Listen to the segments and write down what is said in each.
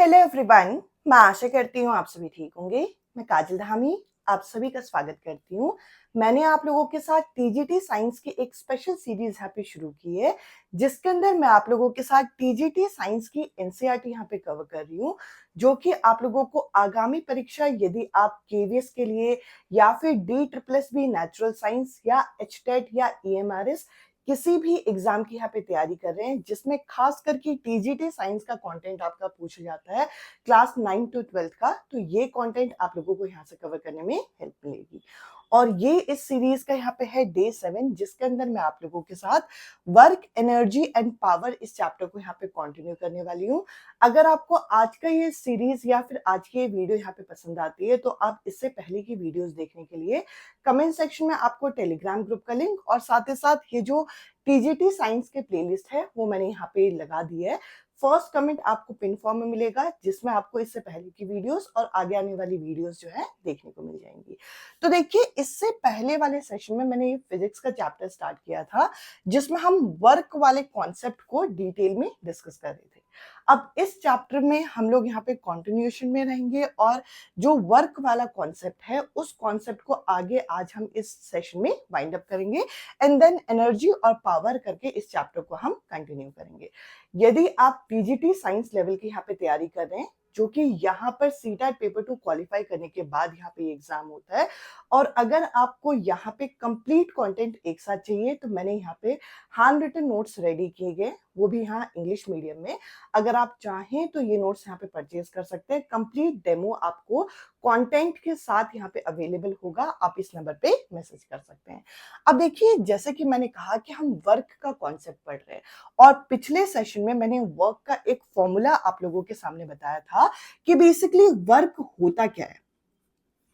Hello everyone, मैं आशा करती हूँ आप सभी ठीक होंगे। मैं काजल धामी आप सभी का स्वागत करती हूँ। मैंने आप लोगों के साथ टीजीटी साइंस की एक स्पेशल सीरीज यहाँ पे शुरू की है, जिसके अंदर मैं आप लोगों के साथ टीजीटी साइंस की एनसीईआरटी यहाँ पे कवर कर रही हूँ, जो कि आप लोगों को आगामी परीक्षा यदि आप केवीएस के लिए या फिर D triple S B natural science या एचटेट या ईएमआरएस किसी भी एग्जाम की यहाँ पे तैयारी कर रहे हैं, जिसमें खास करके टीजीटी साइंस का कंटेंट आपका पूछा जाता है क्लास 9 टू 12 का, तो ये कंटेंट आप लोगों को यहाँ से कवर करने में हेल्प मिलेगी। और ये इस सीरीज का यहाँ पे है डे 7, जिसके अंदर मैं आप लोगों के साथ वर्क एनर्जी एंड पावर इस चैप्टर को यहाँ पे कंटिन्यू करने वाली हूँ। अगर आपको आज का ये सीरीज या फिर आज की ये वीडियो यहाँ पे पसंद आती है, तो आप इससे पहले की वीडियोस देखने के लिए कमेंट सेक्शन में आपको टेलीग्राम ग्रुप का लिंक और साथ ही साथ ये जो टीजीटी साइंस के प्लेलिस्ट है वो मैंने यहाँ पे लगा दी है। फर्स्ट कमेंट आपको पिन फॉर्म में मिलेगा, जिसमें आपको इससे पहले की वीडियोस और आगे आने वाली वीडियोस जो है देखने को मिल जाएंगी। तो देखिए, इससे पहले वाले सेशन में मैंने फिजिक्स का चैप्टर स्टार्ट किया था, जिसमें हम वर्क वाले कॉन्सेप्ट को डिटेल में डिस्कस कर रहे थे। अब इस चैप्टर में हम लोग यहाँ पे कंटिन्यूएशन में रहेंगे और जो वर्क वाला कॉन्सेप्ट है उस कॉन्सेप्ट को आगे आज हम इस सेशन में वाइंड अप करेंगे एंड देन एनर्जी और पावर करके इस चैप्टर को हम कंटिन्यू करेंगे। यदि आप टीजीटी साइंस लेवल की यहाँ पे तैयारी कर रहे हैं, जो कि यहाँ पर सीटेट पेपर 2 क्वालिफाई करने के बाद यहाँ पे एग्जाम होता है, और अगर आपको यहाँ पे कंप्लीट कंटेंट एक साथ चाहिए, तो मैंने यहाँ पे हैंड रिटन नोट्स रेडी किए गए, वो भी यहाँ इंग्लिश मीडियम में। अगर आप चाहें तो ये नोट्स यहाँ पे परचेज कर सकते हैं। कंप्लीट डेमो आपको कंटेंट के साथ यहाँ पे अवेलेबल होगा, आप इस नंबर पे मैसेज कर सकते हैं। अब देखिए, जैसे कि मैंने कहा कि हम वर्क का कॉन्सेप्ट पढ़ रहे हैं, और पिछले सेशन में मैंने वर्क का एक फॉर्मूला आप लोगों के सामने बताया था कि बेसिकली वर्क होता क्या है।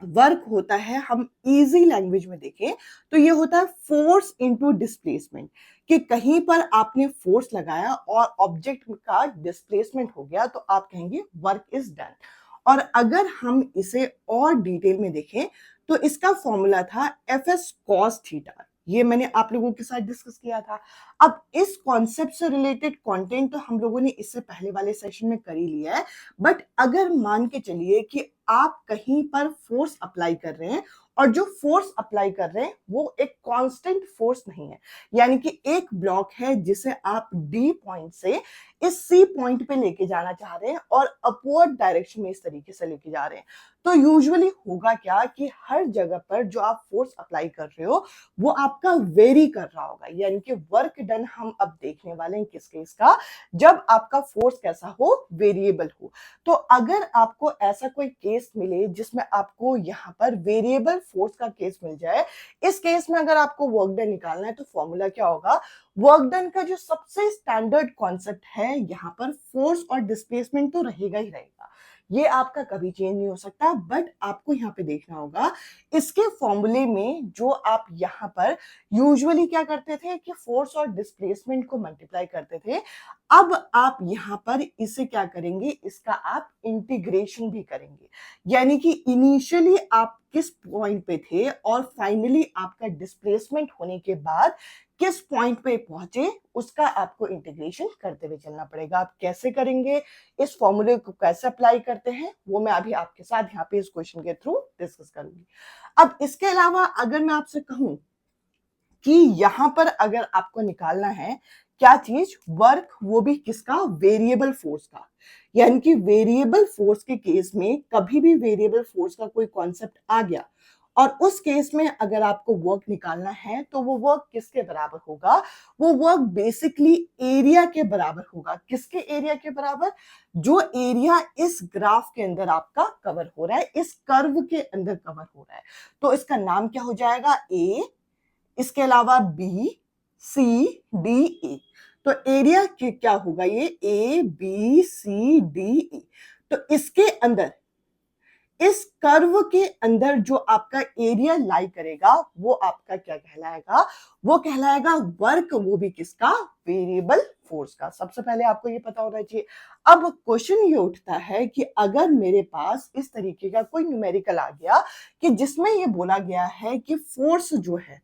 वर्क होता है, हम इजी लैंग्वेज में देखें तो ये होता है फोर्स इनटू डिस्प्लेसमेंट, कि कहीं पर आपने फोर्स लगाया और ऑब्जेक्ट का डिस्प्लेसमेंट हो गया, तो आप कहेंगे वर्क इज डन। और अगर हम इसे और डिटेल में देखें तो इसका फॉर्मूला था एफ एस कॉस थीटा। ये मैंने आप लोगों के साथ डिस्कस किया था। अब इस कॉन्सेप्ट से रिलेटेड कंटेंट तो हम लोगों ने इससे पहले वाले सेशन में कर ही लिया है, बट अगर मान के चलिए कि आप कहीं पर फोर्स अप्लाई कर रहे हैं और जो फोर्स अप्लाई कर रहे हैं वो एक कांस्टेंट फोर्स नहीं है, यानी कि एक ब्लॉक है जिसे आप डी पॉइंट से इस सी पॉइंट पे लेके जाना चाह रहे हैं और अपवर्ड डायरेक्शन में इस तरीके से लेके जा रहे हैं, तो यूजुअली होगा क्या कि हर जगह पर जो आप फोर्स अप्लाई कर रहे हो वो आपका वेरी कर रहा होगा। यानी कि वर्क डन हम अब देखने वाले हैं किस केस का, जब आपका फोर्स कैसा हो, वेरिएबल हो। तो अगर आपको ऐसा कोई केस मिले जिसमें आपको यहाँ पर वेरिएबल फोर्स का केस मिल जाए, इस केस में अगर आपको वर्क डन निकालना है, तो फॉर्मूला क्या होगा, वर्क डन का जो सबसे स्टैंडर्ड कॉन्सेप्ट है यहाँ पर फोर्स और डिस्प्लेसमेंट तो रहेगा ही रहेगा, ये आपका कभी चेंज नहीं हो सकता। बट आपको यहाँ पे देखना होगा इसके फॉर्मूले में जो आप यहाँ पर यूजुअली क्या करते थे कि फोर्स और डिस्प्लेसमेंट को मल्टीप्लाई करते थे, अब आप यहाँ पर इसे क्या करेंगे, इसका आप इंटीग्रेशन भी करेंगे। यानी कि इनिशियली आप किस पॉइंट पे थे और फाइनली आपका डिस्प्लेसमेंट होने के बाद किस पॉइंट पे पहुंचे, उसका आपको इंटीग्रेशन करते हुए चलना पड़ेगा। आप कैसे करेंगे, इस फॉर्मूले को कैसे अप्लाई करते हैं, वो मैं अभी आपके साथ यहाँ पे इस क्वेश्चन के थ्रू डिस्कस करूंगी। अब इसके अलावा अगर मैं आपसे कहूं कि यहां पर अगर आपको निकालना है क्या चीज, वर्क, वो भी किसका, वेरिएबल फोर्स का। यानी कि वेरिएबल फोर्स के केस में कभी भी वेरिएबल फोर्स का कोई कॉन्सेप्ट आ गया और उस केस में अगर आपको वर्क निकालना है, तो वो वर्क किसके बराबर होगा, वो वर्क बेसिकली एरिया के बराबर होगा। किसके एरिया के बराबर, जो एरिया इस ग्राफ के अंदर आपका कवर हो रहा है, इस कर्व के अंदर कवर हो रहा है, तो इसका नाम क्या हो जाएगा, ए, इसके अलावा बी, सी, डी, ए। तो एरिया क्या होगा, ये A B C D A. तो इसके अंदर, इस कर्व के अंदर जो आपका एरिया लाई करेगा वो आपका क्या कहलाएगा, वो कहलाएगा वर्क, वो भी किसका, वेरिएबल फोर्स का। सबसे पहले आपको ये पता होना चाहिए। अब क्वेश्चन ये उठता है कि अगर मेरे पास इस तरीके का कोई न्यूमेरिकल आ गया कि जिसमें ये बोला गया है कि फोर्स जो है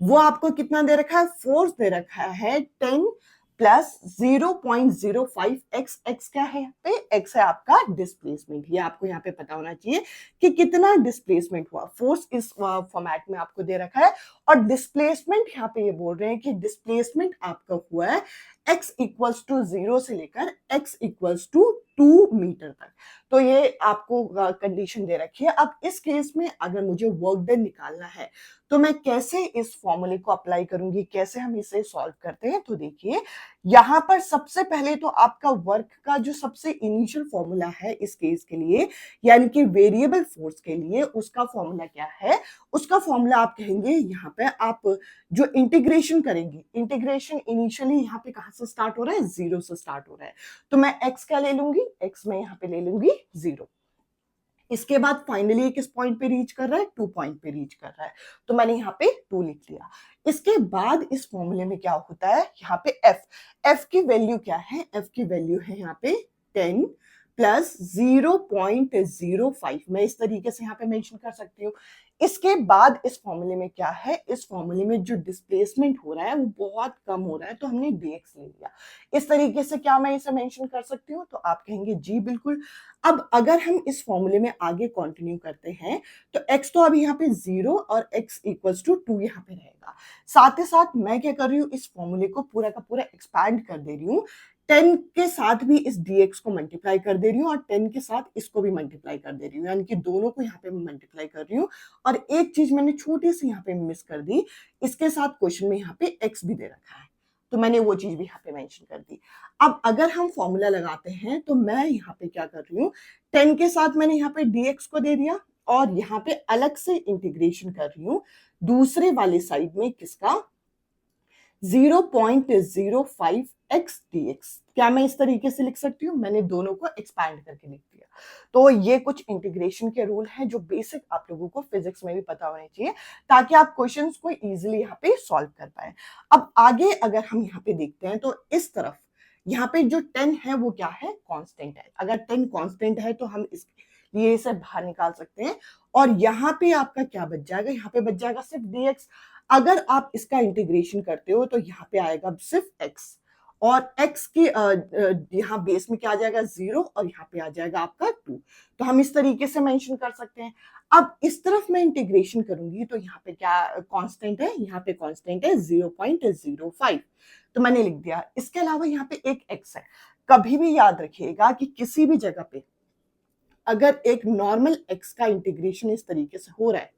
वो आपको कितना दे रखा है, फोर्स दे रखा है 10 प्लस 0.05 एक्स, एक्स क्या है यहाँ पे, एक्स है आपका डिस्प्लेसमेंट। ये आपको यहाँ पे पता होना चाहिए कि कितना डिस्प्लेसमेंट हुआ। फोर्स इस फॉर्मेट में आपको दे रखा है और डिस्प्लेसमेंट यहाँ पे ये बोल रहे हैं कि डिस्प्लेसमेंट आपका हुआ है x इक्वल्स टू 0 से लेकर x इक्वल्स टू 2 मीटर तक। तो ये आपको कंडीशन दे रखी है। अब इस केस में अगर मुझे वर्क डन निकालना है तो मैं कैसे इस फॉर्मूले को अप्लाई करूंगी, कैसे हम इसे सॉल्व करते हैं। तो देखिए यहां पर सबसे पहले तो आपका वर्क का जो सबसे इनिशियल फॉर्मूला है इस केस के लिए, यानी कि वेरिएबल फोर्स के लिए, उसका फॉर्मूला क्या है, उसका फॉर्मूला आप कहेंगे यहाँ पे आप जो इंटीग्रेशन करेंगे, इंटीग्रेशन इनिशियली यहाँ पे कहां से स्टार्ट हो रहा है, 0 से स्टार्ट हो रहा है। तो मैं x क्या ले लूंगी, x मैं यहाँ पे ले लूंगी 0। इसके बाद फाइनली किस पॉइंट पे रीच कर रहा है, 2 पॉइंट पे रीच कर रहा है। तो मैंने यहाँ पे 2 लिख लिया। इसके बाद इस फॉर्मूले में क्या होता है, यहाँ पे f की वैल्यू क्या है, f की वैल्यू है यहाँ पे 10 प्लस 0.05। मैं इस तरीके से यहाँ पे मेंशन कर सकती हूँ। इसके बाद इस फॉर्मूले में क्या है, इस फॉर्मूले में जो डिस्प्लेसमेंट हो रहा है वो बहुत कम हो रहा है, तो हमने dx ले लिया। इस तरीके से क्या मैं इसे मेंशन कर सकती हूँ, तो आप कहेंगे जी बिल्कुल। अब अगर हम इस फॉर्मूले में आगे कंटिन्यू करते हैं तो x तो अभी यहाँ पे 0 और x इक्वल्स टू 2 यहाँ पे रहेगा। साथ ही साथ मैं क्या कर रही हूँ, इस फॉर्मूले को पूरा का पूरा एक्सपैंड कर दे रही हूँ। 10 के साथ भी इस dx को मल्टीप्लाई कर दे रही हूँ और 10 के साथ इसको भी मल्टीप्लाई कर दे रही हूँ, यानी कि दोनों को यहाँ पे मल्टीप्लाई कर रही हूँ। और एक चीज मैंने छोटी सी यहाँ पे मिस कर दी, इसके साथ क्वेश्चन में यहाँ पे x भी दे रखा है, तो मैंने वो चीज भी यहाँ पे मेंशन कर दी। अब अगर हम फॉर्मूला लगाते हैं तो मैं यहाँ पे क्या कर रही हूँ, 10 के साथ मैंने यहाँ पे dx को दे दिया और यहाँ पे अलग से इंटीग्रेशन कर रही हूँ दूसरे वाले साइड में, किसका, 0.05 x dx। क्या मैं इस तरीके से लिख सकती हूँ, मैंने दोनों को एक्सपैंड करके लिख दिया। तो ये कुछ इंटीग्रेशन के रूल हैं जो बेसिक आप लोगों को फिजिक्स में भी पता होने चाहिए, ताकि आप क्वेश्चंस को इजीली यहाँ पे सॉल्व कर पाए। अब आगे अगर हम यहाँ पे देखते हैं तो इस तरफ यहाँ पे जो 10 है वो क्या है, कांस्टेंट है। अगर 10 कांस्टेंट है तो हम इस लिए इसे बाहर निकाल सकते हैं और यहाँ पे आपका क्या बच जाएगा, यहाँ पे बच जाएगा सिर्फ dx। अगर आप इसका इंटीग्रेशन करते हो तो यहाँ पे आएगा सिर्फ x और x की यहाँ बेस में क्या आ जाएगा 0 और यहाँ पे आ जाएगा आपका 2। तो हम इस तरीके से मेंशन कर सकते हैं। अब इस तरफ मैं इंटीग्रेशन करूंगी तो यहाँ पे क्या कांस्टेंट है, यहाँ पे कांस्टेंट है 0.05, तो मैंने लिख दिया। इसके अलावा यहाँ पे एक x है। कभी भी याद रखिएगा कि किसी भी जगह पे अगर एक नॉर्मल x का इंटीग्रेशन इस तरीके से हो रहा है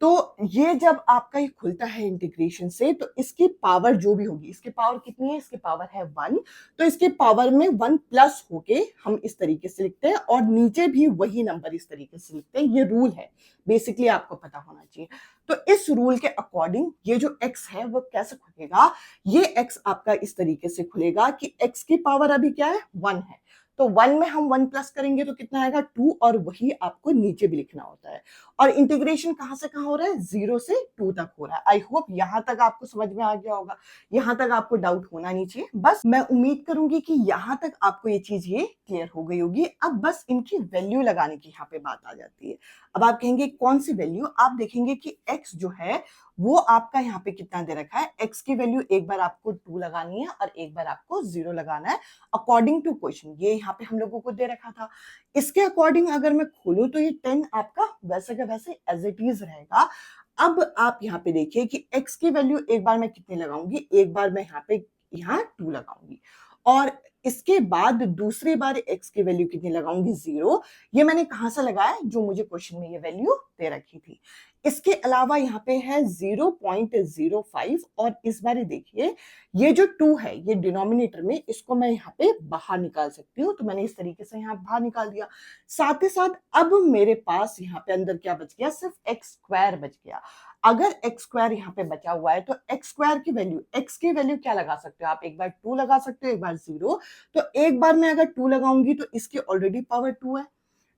तो ये जब आपका ये खुलता है इंटीग्रेशन से तो इसकी पावर जो भी होगी, इसकी पावर कितनी है, इसकी पावर है 1, तो इसके पावर में 1 प्लस होके हम इस तरीके से लिखते हैं और नीचे भी वही नंबर इस तरीके से लिखते हैं। ये रूल है, बेसिकली आपको पता होना चाहिए। तो इस रूल के अकॉर्डिंग ये जो x है वो कैसे खुलेगा, ये x आपका इस तरीके से खुलेगा कि x की पावर अभी क्या है 1 है, तो 1 में हम 1 प्लस करेंगे तो कितना आएगा 2, और वही आपको नीचे भी लिखना होता है। और इंटीग्रेशन कहां से कहां हो रहा है, 0 से 2 तक हो रहा है। आई होप यहां तक आपको समझ में आ गया होगा, यहां तक आपको डाउट होना नहीं चाहिए। बस मैं उम्मीद करूंगी कि यहां तक आपको ये चीज ये क्लियर हो गई होगी। अब बस इनकी वैल्यू लगाने की यहाँ पे बात आ जाती है। अब आप कहेंगे कौन सी वैल्यू, आप देखेंगे कि x जो है वो आपका यहाँ पे कितना दे रखा है। x की वैल्यू एक बार आपको 2 लगानी है और एक बार आपको 0 लगाना है अकॉर्डिंग टू क्वेश्चन। ये यहाँ पे हम लोगों को दे रखा था। इसके अकॉर्डिंग अगर मैं खोलूं तो ये 10 आपका वैसे का वैसे एज इट इज रहेगा। अब आप यहाँ पे देखिए कि x की वैल्यू एक बार मैं कितनी लगाऊंगी, एक बार मैं यहाँ पे 2 लगाऊंगी और इसके बाद दूसरी बार x की वैल्यू कितनी लगाऊंगी 0। ये मैंने कहां से लगाया, जो मुझे क्वेश्चन में ये वैल्यू दे रखी थी। इसके अलावा यहाँ पे है 0.05 और इस बार देखिए ये जो 2 है ये डिनोमिनेटर में, इसको मैं यहाँ पे बाहर निकाल सकती हूँ, तो मैंने इस तरीके से यहाँ बाहर निकाल दिया। साथ ही साथ अब मेरे पास यहाँ पे अंदर क्या बच गया, सिर्फ एक्स स्क्वायर बच गया। अगर एक्स स्क्वायर यहाँ पे बचा हुआ है तो एक्स स्क्वायर की वैल्यू, एक्स की वैल्यू क्या लगा सकते हो आप, एक बार 2 लगा सकते हो, एक बार 0। तो एक बार मैं अगर 2 लगाऊंगी तो इसकी ऑलरेडी पावर 2 है,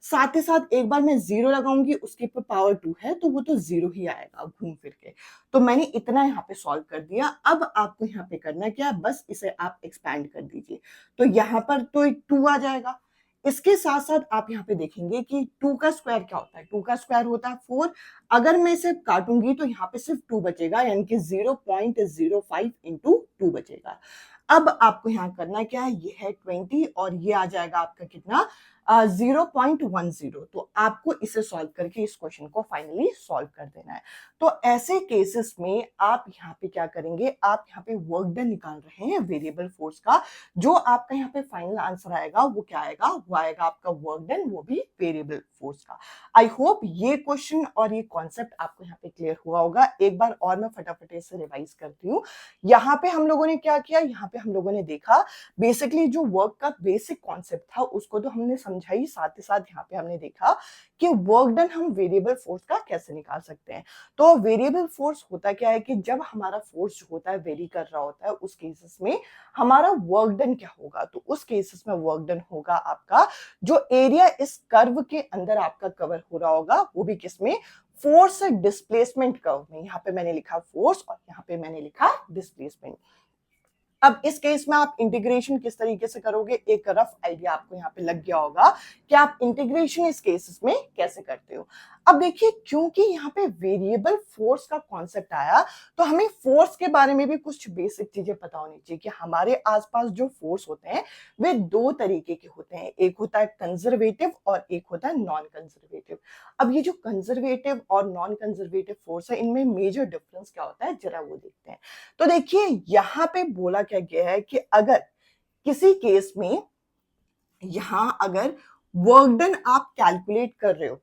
साथ ही साथ एक बार मैं 0 लगाऊंगी उसके पर पावर 2 है, तो वो तो 0 ही आएगा घूम फिर के। तो मैंने इतना यहाँ पे सॉल्व कर दिया। अब आपको यहाँ पे करना क्या है, बस इसे आप एक्सपैंड कर दीजिए, तो यहाँ पर तो 2 आ जाएगा। इसके साथ साथ आप यहाँ पे देखेंगे कि 2 का स्क्वायर क्या होता है, 2 का स्क्वायर होता है 4। अगर मैं इसे काटूंगी तो यहाँ पे सिर्फ 2 बचेगा, यानी कि 0.05 इंटू 2 बचेगा। अब आपको यहाँ करना क्या है, ये है 20 और ये आ जाएगा आपका कितना 0.10। तो आपको इसे सॉल्व करके इस क्वेश्चन को फाइनली सॉल्व कर देना है। तो ऐसे केसेस में आप यहाँ पे क्या करेंगे, आप यहाँ पे वर्क डन निकाल रहे हैं वेरिएबल फोर्स का। जो आपका यहाँ पे फाइनल आंसर आएगा वो क्या आएगा, वो आएगा आपका वर्क डन, वो भी वेरिएबल फोर्स का। आई होप ये क्वेश्चन और ये कॉन्सेप्ट आपको यहाँ पे क्लियर हुआ होगा। एक बार और मैं फटाफट से रिवाइज करती हूँ। यहाँ पे हम लोगों ने क्या किया, यहाँ पे हम लोगों ने देखा बेसिकली जो वर्क का बेसिक कॉन्सेप्ट था उसको तो हमने समझा ही, साथ ही साथ यहाँ पे हमने देखा कि वर्क डन हम वेरिएबल फोर्स का कैसे निकाल सकते हैं। तो वेरिएबल फोर्स होता क्या है कि जब हमारा फोर्स जो होता है वेरी कर रहा होता है, उस केसेस में हमारा वर्क डन क्या होगा, तो उस केसेस में वर्क डन होगा आपका जो एरिया इस कर्व के अंदर आपका कवर हो रहा होगा, वो भी किसमें, फोर्स डिस्प्लेसमेंट कर्व में। यहाँ पे मैंने लिखा फोर्स और यहाँ पे मैंने लिखा डिस्प्लेसमेंट। अब इस केस में आप इंटीग्रेशन किस तरीके से करोगे, एक रफ आइडिया आपको यहाँ पे लग गया होगा कि आप इंटीग्रेशन इस केसेस में कैसे करते हो। अब देखिए, क्योंकि यहाँ पे वेरिएबल फोर्स का कॉन्सेप्ट आया, तो हमें फोर्स के बारे में भी कुछ बेसिक चीजें पता होनी चाहिए कि हमारे आसपास जो फोर्स होते हैं वे दो तरीके के होते हैं, एक होता है कंजर्वेटिव और एक होता है नॉन कंजर्वेटिव। अब ये जो कंजर्वेटिव और नॉन कंजर्वेटिव फोर्स है, इनमें मेजर डिफरेंस क्या होता है, जरा वो देखते हैं। तो देखिए, यहां पे बोला क्या गया है कि अगर किसी केस में यहां अगर वर्क डन आप कैलकुलेट कर रहे हो,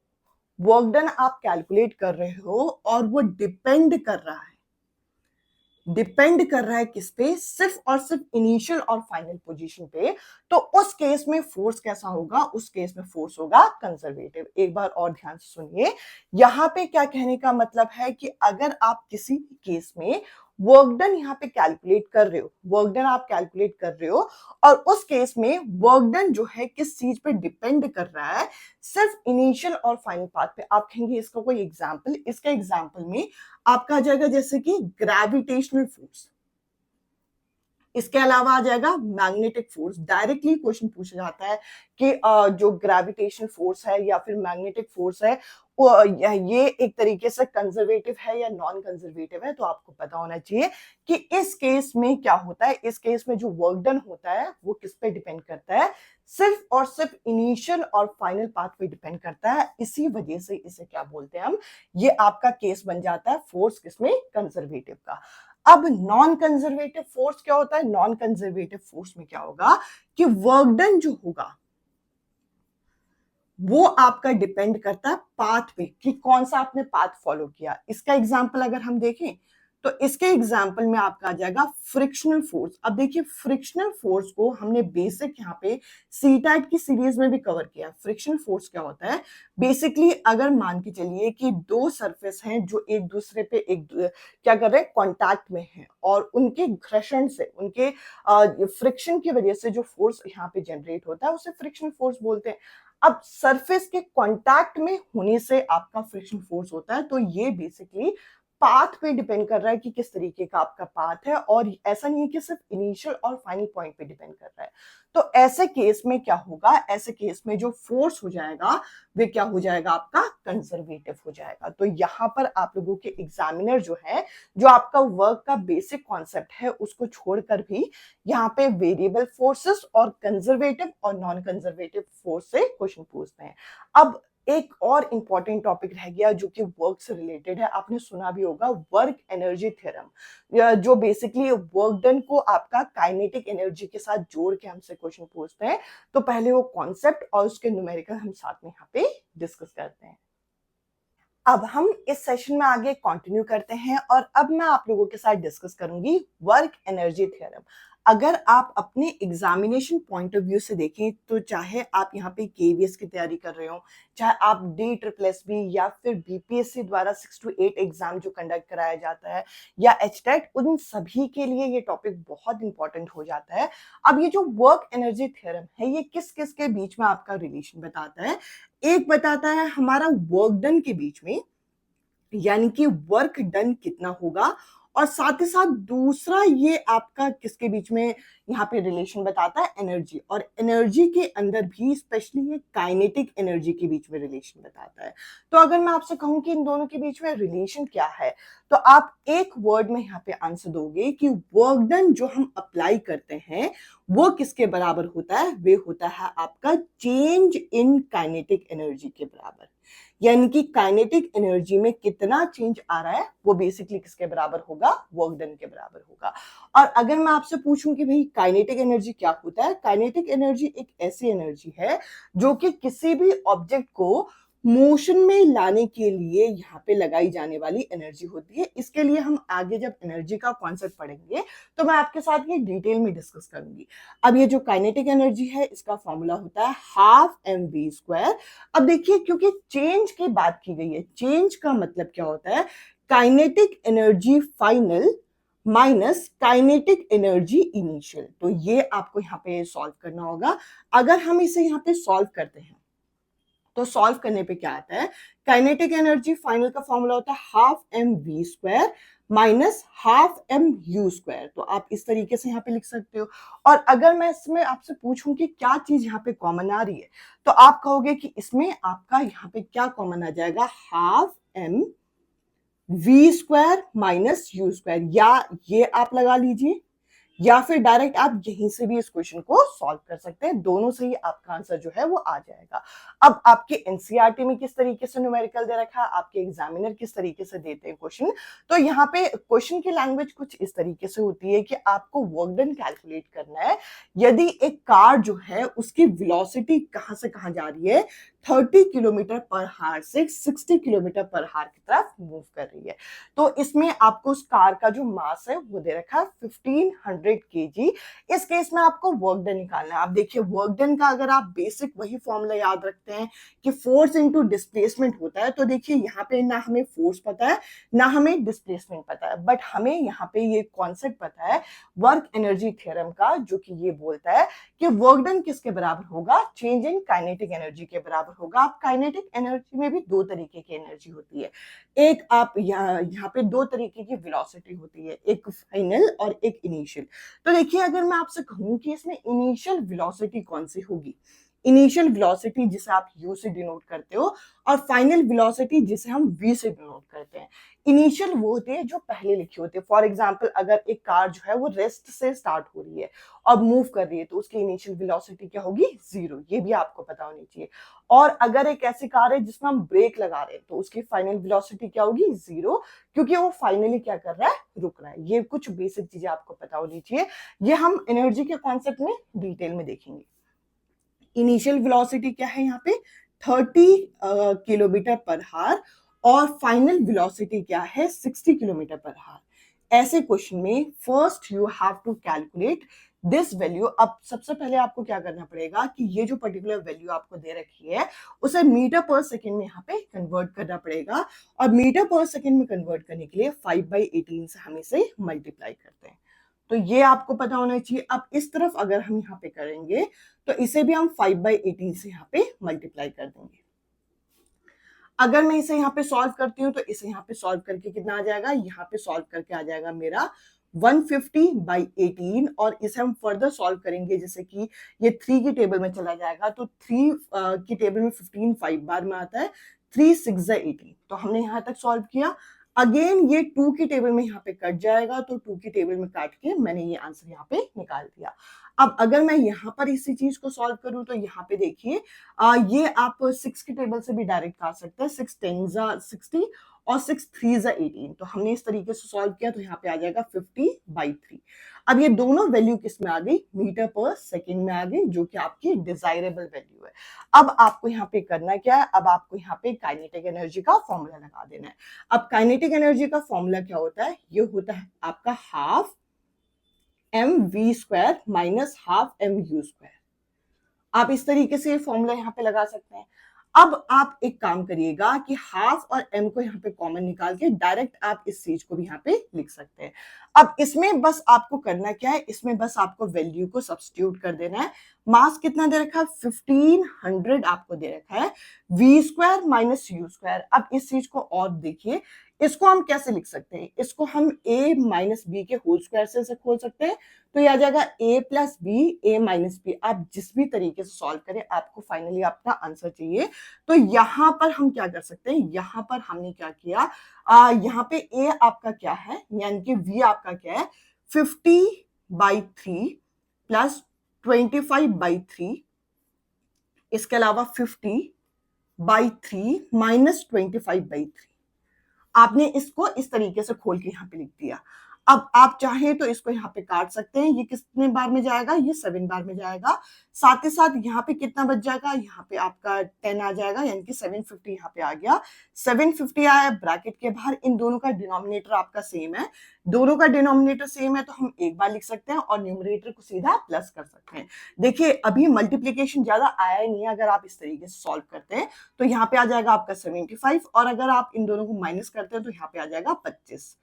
वर्क डन आप कैलकुलेट कर रहे हो और वो डिपेंड कर रहा है किस पे, सिर्फ और सिर्फ इनिशियल और फाइनल पोजीशन पे, तो उस केस में फोर्स कैसा होगा, उस केस में फोर्स होगा कंजर्वेटिव। एक बार और ध्यान से सुनिए, यहां पे क्या कहने का मतलब है कि अगर आप किसी भी केस में वर्क डन यहाँ पे कैलकुलेट कर रहे हो, वर्क डन आप कैलकुलेट कर रहे हो और उस केस में वर्क डन जो है किस चीज पे डिपेंड कर रहा है, सिर्फ इनिशियल और फाइनल पाथ पे। आप कहेंगे इसका कोई एग्जांपल, इसका एग्जांपल में आपका आ जाएगा जैसे कि ग्रेविटेशनल फोर्स, इसके अलावा आ जाएगा मैग्नेटिक फोर्स। डायरेक्टली क्वेश्चन पूछा जाता है कि जो ग्रेविटेशनल फोर्स है या फिर मैग्नेटिक फोर्स है, ये एक तरीके से कंजर्वेटिव है या नॉन कंजर्वेटिव है, तो आपको पता होना चाहिए कि इस केस में क्या होता है। इस केस में जो वर्क डन होता है वो किस पे डिपेंड करता है, सिर्फ और सिर्फ इनिशियल और फाइनल पाथ पे डिपेंड करता है। इसी वजह से इसे क्या बोलते हैं हम, ये आपका केस बन जाता है फोर्स किसमें, कंजर्वेटिव का। अब नॉन कंजर्वेटिव फोर्स क्या होता है, नॉन कंजर्वेटिव फोर्स में क्या होगा कि वर्क डन जो होगा वो आपका डिपेंड करता है पाथ पे, कि कौन सा आपने पाथ फॉलो किया। इसका एग्जांपल अगर हम देखें तो इसके एग्जांपल में आपका आ जाएगा फ्रिक्शनल फोर्स। अब देखिए, फ्रिक्शनल फोर्स को हमने बेसिक यहाँ पे सीटैट की सीरीज में भी कवर किया। फ्रिक्शनल फोर्स क्या होता है, बेसिकली अगर मान के चलिए कि दो सरफेस हैं जो एक दूसरे पे क्या कर रहे हैं, कांटेक्ट में हैं, और उनके घर्षण से, उनके फ्रिक्शन की वजह से जो फोर्स यहाँ पे जनरेट होता है उसे फ्रिक्शनल फोर्स बोलते हैं। अब सरफेस के कांटेक्ट में होने से आपका फ्रिक्शन फोर्स होता है, तो ये बेसिकली पाथ पे डिपेंड कर रहा है कि किस तरीके का आपका पाथ है, और ऐसा नहीं है कि सिर्फ इनिशियल और फाइनल पॉइंट पे डिपेंड कर रहा है। तो ऐसे केस में क्या होगा, ऐसे केस में जो फोर्स हो जाएगा वे क्या हो जाएगा, आपका कंजर्वेटिव हो जाएगा। तो यहाँ पर आप लोगों के एग्जामिनर जो है, जो आपका वर्क का बेसिक कॉन्सेप्ट है उसको छोड़कर भी यहाँ पे वेरिएबल फोर्सेस और कंजर्वेटिव और नॉन कंजर्वेटिव फोर्स से क्वेश्चन पूछते हैं। अब एक और इंपॉर्टेंट टॉपिक रह गया जो कि वर्क से रिलेटेड है, आपने सुना भी होगा वर्क एनर्जी थ्योरम, जो बेसिकली वर्क डन को आपका काइनेटिक एनर्जी के साथ जोड़ के हमसे क्वेश्चन पूछते हैं। तो पहले वो कॉन्सेप्ट और उसके न्यूमेरिकल हम साथ में यहाँ पे डिस्कस करते हैं। अब हम इस सेशन में आगे कंटिन्यू करते हैं और अब मैं आप लोगों के साथ डिस्कस करूंगी वर्क एनर्जी थ्योरम। अगर आप अपने एग्जामिनेशन पॉइंट ऑफ व्यू से देखें तो चाहे आप यहाँ पे केवीएस की तैयारी कर रहे हो, चाहे आप DSSB या फिर बीपीएससी द्वारा 6 to 8 एग्जाम जो कंडक्ट कराया जाता है या एचटेट, उन सभी के लिए ये टॉपिक बहुत इंपॉर्टेंट हो जाता है। अब ये जो वर्क एनर्जी थ्योरम है, ये किस किस के बीच में आपका रिलेशन बताता है। एक बताता है हमारा वर्क डन के बीच में, यानी कि वर्क डन कितना होगा, और साथ ही साथ दूसरा ये आपका किसके बीच में यहाँ पे रिलेशन बताता है, एनर्जी, और एनर्जी के अंदर भी स्पेशली ये काइनेटिक एनर्जी के बीच में रिलेशन बताता है। तो अगर मैं आपसे कहूं कि इन दोनों के बीच में रिलेशन क्या है, तो आप एक वर्ड में यहाँ पे आंसर दोगे कि वर्क डन जो हम अप्लाई करते हैं वो किसके बराबर होता है, वे होता है आपका चेंज इन काइनेटिक एनर्जी के बराबर। यानी कि काइनेटिक एनर्जी में कितना चेंज आ रहा है वो बेसिकली किसके बराबर होगा, वर्क डन के बराबर होगा। और अगर मैं आपसे पूछूं कि भाई काइनेटिक एनर्जी क्या होता है, काइनेटिक एनर्जी एक ऐसी एनर्जी है जो कि किसी भी ऑब्जेक्ट को मोशन में लाने के लिए यहाँ पे लगाई जाने वाली एनर्जी होती है। इसके लिए हम आगे जब एनर्जी का कॉन्सेप्ट पढ़ेंगे तो मैं आपके साथ ये डिटेल में डिस्कस करूंगी। अब ये जो काइनेटिक एनर्जी है इसका फॉर्मूला होता है हाफ एम वी स्क्वायर। अब देखिए क्योंकि चेंज की बात की गई है, चेंज का मतलब क्या होता है, kinetic energy final minus kinetic energy initial. तो ये आपको यहाँ पे सॉल्व करना होगा। अगर हम इसे यहाँ पे सॉल्व करते हैं तो सॉल्व करने पे क्या आता है, काइनेटिक एनर्जी फाइनल का फॉर्मूला होता है half m v square minus half m u square. तो आप इस तरीके से यहाँ पे लिख सकते हो। और अगर मैं इसमें आपसे पूछूं कि क्या चीज यहाँ पे कॉमन आ रही है, तो आप कहोगे कि इसमें आपका यहाँ पे क्या कॉमन आ जाएगा, half m v square minus u square, या ये आप लगा लीजिए या फिर डायरेक्ट आप यहीं से भी इस क्वेश्चन को सॉल्व कर सकते हैं। दोनों से ही आपका आंसर जो है वो आ जाएगा। अब आपके एनसीईआरटी में किस तरीके से न्यूमेरिकल दे रखा है, आपके एग्जामिनर किस तरीके से देते हैं क्वेश्चन, तो यहाँ पे क्वेश्चन की लैंग्वेज कुछ इस तरीके से होती है कि आपको वर्क डन कैलकुलेट करना है। यदि एक कार जो है उसकी वेलोसिटी कहां से कहां जा रही है, 30 किलोमीटर पर हार से 60 किलोमीटर पर हार की तरफ मूव कर रही है, तो इसमें आपको उस कार का जो मास है वो दे रखा है 1500 केजी। इस केस में आपको वर्क डन निकालना है। आप देखिए वर्क डन का अगर आप बेसिक वही फॉर्मूला याद रखते हैं कि फोर्स इनटू डिस्प्लेसमेंट होता है, तो देखिए यहाँ पे ना हमें फोर्स पता है ना हमें डिस्प्लेसमेंट पता है, बट हमें यहाँ पे ये कॉन्सेप्ट पता है वर्क एनर्जी थ्योरम का, जो कि ये बोलता है कि वर्क डन किसके बराबर होगा, चेंज इन काइनेटिक एनर्जी के बराबर होगा। अब काइनेटिक एनर्जी में भी दो तरीके की एनर्जी होती है। एक आप यहाँ पे दो तरीके की वेलोसिटी होती है, एक फाइनल और एक इनिशियल। तो देखिए अगर मैं आपसे कहूं कि इसमें इनिशियल वेलोसिटी कौन सी होगी, इनिशियल वेलोसिटी जिसे आप u से डिनोट करते हो और फाइनल वेलोसिटी जिसे हम v से डिनोट करते हैं। इनिशियल वो होते हैं जो पहले लिखे होते हैं। फॉर एग्जांपल अगर एक कार जो है वो रेस्ट से स्टार्ट हो रही है और मूव कर रही है तो उसकी इनिशियल वेलोसिटी क्या होगी, 0। ये भी आपको पता होनी चाहिए। और अगर एक ऐसी कार है जिसमें हम ब्रेक लगा रहे हैं तो उसकी फाइनल वेलोसिटी क्या होगी, 0, क्योंकि वो फाइनली क्या कर रहा है, रुक रहा है। ये कुछ बेसिक चीजें आपको पता होनी चाहिए। ये हम एनर्जी के कॉन्सेप्ट में डिटेल में देखेंगे। इनिशियल वेलोसिटी क्या है यहाँ पे, 30 किलोमीटर पर हार, और फाइनल वेलोसिटी क्या है, 60 किलोमीटर पर हार। ऐसे क्वेश्चन में first you have to calculate this value. अब सबसे पहले आपको क्या करना पड़ेगा कि ये जो पर्टिकुलर वैल्यू आपको दे रखी है उसे मीटर पर सेकेंड में यहाँ पे कन्वर्ट करना पड़ेगा, और मीटर पर सेकेंड में कन्वर्ट करने के लिए 5/18 से हम इसे मल्टीप्लाई करते हैं। तो ये आपको पता होना चाहिए। अब इस तरफ अगर हम यहाँ पे करेंगे तो इसे भी हम 5/18 से यहाँ पे मल्टीप्लाई कर देंगे। अगर मैं इसे यहाँ पे सॉल्व करती हूँ तो इसे यहाँ पे सॉल्व करके कितना आ जाएगा, यहाँ पे सॉल्व करके आ जाएगा मेरा 150/18, और इसे हम फर्दर सॉल्व करेंगे जैसे कि ये 3 की टेबल में चला जाएगा तो 3 की टेबल में 15 5 बार में आता है, 3 6 18। तो हमने यहाँ तक सॉल्व किया। अगेन ये 2 की टेबल में यहाँ पे कट जाएगा, तो 2 की टेबल में काट के मैंने ये आंसर यहाँ पे निकाल दिया। अब अगर मैं यहाँ पर इसी चीज को सॉल्व करूं तो यहाँ पे देखिए ये आप 6 की टेबल से भी डायरेक्ट काट सकते हैं, 6 10 60 और 6 3 18। तो हमने इस तरीके से सॉल्व किया तो यहाँ पे आ जाएगा 50/3। अब ये दोनों वैल्यू किस में आ गई, मीटर पर सेकेंड में आ गई, जो कि आपकी डिजायरेबल वैल्यू है। अब आपको यहाँ पे करना क्या है, अब आपको यहाँ पे काइनेटिक एनर्जी का फॉर्मूला लगा देना है। अब काइनेटिक एनर्जी का फॉर्मूला क्या होता है, ये होता है आपका half m v square minus half m u square. आप इस तरीके से फॉर्मूला यहाँ पे लगा सकते हैं। अब आप एक काम करिएगा कि हाफ और एम को यहाँ पे कॉमन निकाल के डायरेक्ट आप इस चीज को भी यहाँ पे लिख सकते हैं। अब इसमें बस आपको करना क्या है, इसमें बस आपको वैल्यू को सब्स्टिट्यूट कर देना है। मास कितना दे रखा है, 1500 आपको दे रखा है, v square minus u square. अब इस चीज को और देखिए, इसको हम कैसे लिख सकते हैं? इसको हम a माइनस बी के होल स्क्वायर से खोल सकते हैं। तो ये आ जाएगा a plus b, a minus b. आप जिस भी तरीके से सॉल्व करें, आपको फाइनली अपना आंसर चाहिए। तो यहाँ पर हम क्या कर सकते हैं? यहाँ पर हमने क्या किया, यहाँ पे a आपका क्या है, यानी कि v आपका क्या है, 50/3 प्लस 25/3, इसके अलावा 50/3 माइनस 25/3। आपने इसको इस तरीके से खोल के यहाँ पे लिख दिया। अब आप चाहें तो इसको यहाँ पे काट सकते हैं। ये कितने बार में जाएगा? ये 7 बार में जाएगा। साथ ही साथ यहाँ पे कितना बच जाएगा? यहाँ पे आपका 10 आ जाएगा, यानी कि 750 यहाँ पे आ गया। 750 आया ब्रैकेट के बाहर। इन दोनों का डिनोमिनेटर आपका सेम है, दोनों का डिनोमिनेटर सेम है, तो हम एक बार लिख सकते हैं और न्यूमरेटर को सीधा प्लस कर सकते हैं। देखिए अभी मल्टीप्लीकेशन ज्यादा आया ही नहीं है। अगर आप इस तरीके से सॉल्व करते हैं तो यहाँ पे आ जाएगा आपका 75, और अगर आप इन दोनों को माइनस करते हैं तो यहाँ पे आ जाएगा 25।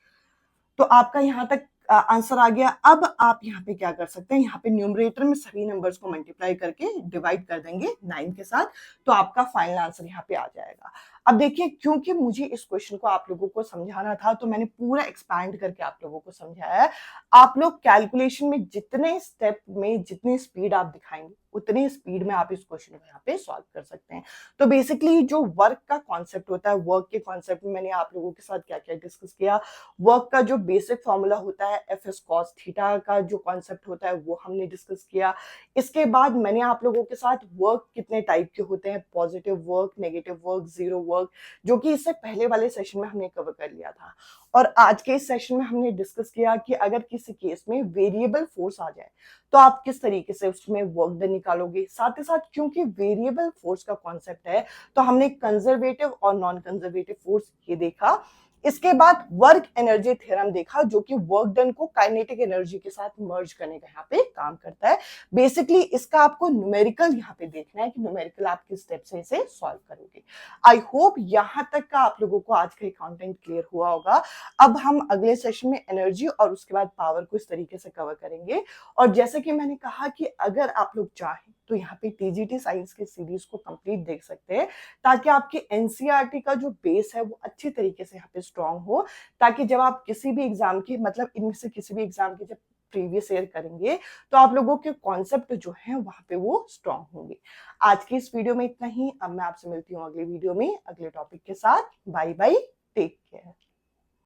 तो आपका यहाँ तक आंसर आ गया। अब आप यहाँ पे क्या कर सकते हैं, यहाँ पे न्यूमरेटर में सभी नंबर्स को मल्टीप्लाई करके डिवाइड कर देंगे 9 के साथ, तो आपका फाइनल आंसर यहाँ पे आ जाएगा। अब देखिए, क्योंकि मुझे इस क्वेश्चन को आप लोगों को समझाना था, तो मैंने पूरा एक्सपैंड करके आप लोगों को समझाया है। आप लोग कैलकुलेशन में जितने स्टेप में जितनी स्पीड आप दिखाएंगे, उतनी स्पीड में आप इस क्वेश्चन को यहाँ पे सॉल्व कर सकते हैं। तो बेसिकली जो वर्क का कॉन्सेप्ट होता है, वर्क के कॉन्सेप्ट में मैंने आप लोगों के साथ क्या क्या डिस्कस किया। वर्क का जो बेसिक फॉर्मूला होता है एफ एस कॉस थीटा का जो कॉन्सेप्ट होता है वो हमने डिस्कस किया। इसके बाद मैंने आप लोगों के साथ वर्क कितने टाइप के होते हैं, positive work, negative work, zero work, जो कि इससे पहले वाले सेशन में हमने कवर कर लिया था। और आज के इस सेशन में हमने डिस्कस किया कि अगर किसी केस में वेरिएबल फोर्स आ जाए तो आप किस तरीके से उसमें वर्क डन निकालोगे। साथ ही साथ क्योंकि वेरिएबल फोर्स का कॉन्सेप्ट है, तो हमने कंजर्वेटिव और नॉन कंजर्वेटिव फोर्स ये देखा। इसके बाद वर्क एनर्जी थ्योरम देखा, जो कि वर्क डन को काइनेटिक एनर्जी के साथ मर्ज करने का यहाँ पे काम करता है। बेसिकली इसका आपको न्यूमेरिकल यहाँ पे देखना है कि न्यूमेरिकल आप किस स्टेप से इसे सॉल्व करोगे। आई होप यहाँ तक का आप लोगों को आज का कंटेंट क्लियर हुआ होगा। अब हम अगले सेशन में एनर्जी और उसके बाद पावर को इस तरीके से कवर करेंगे। और जैसे कि मैंने कहा कि अगर आप लोग चाहें तो यहाँ पे टीजीटी साइंस की सीरीज को कंप्लीट देख सकते हैं, ताकि आपके एनसीईआरटी का जो बेस है वो अच्छी तरीके से यहाँ पे स्ट्रांग हो, ताकि जब आप किसी भी एग्जाम की, मतलब इनमें से किसी भी एग्जाम की जब प्रीवियस ईयर करेंगे तो आप लोगों के कॉन्सेप्ट जो है वहां पे वो स्ट्रांग होंगे। आज की इस वीडियो में इतना ही। अब मैं आपसे मिलती हूँ अगले वीडियो में अगले टॉपिक के साथ। Bye bye, take care.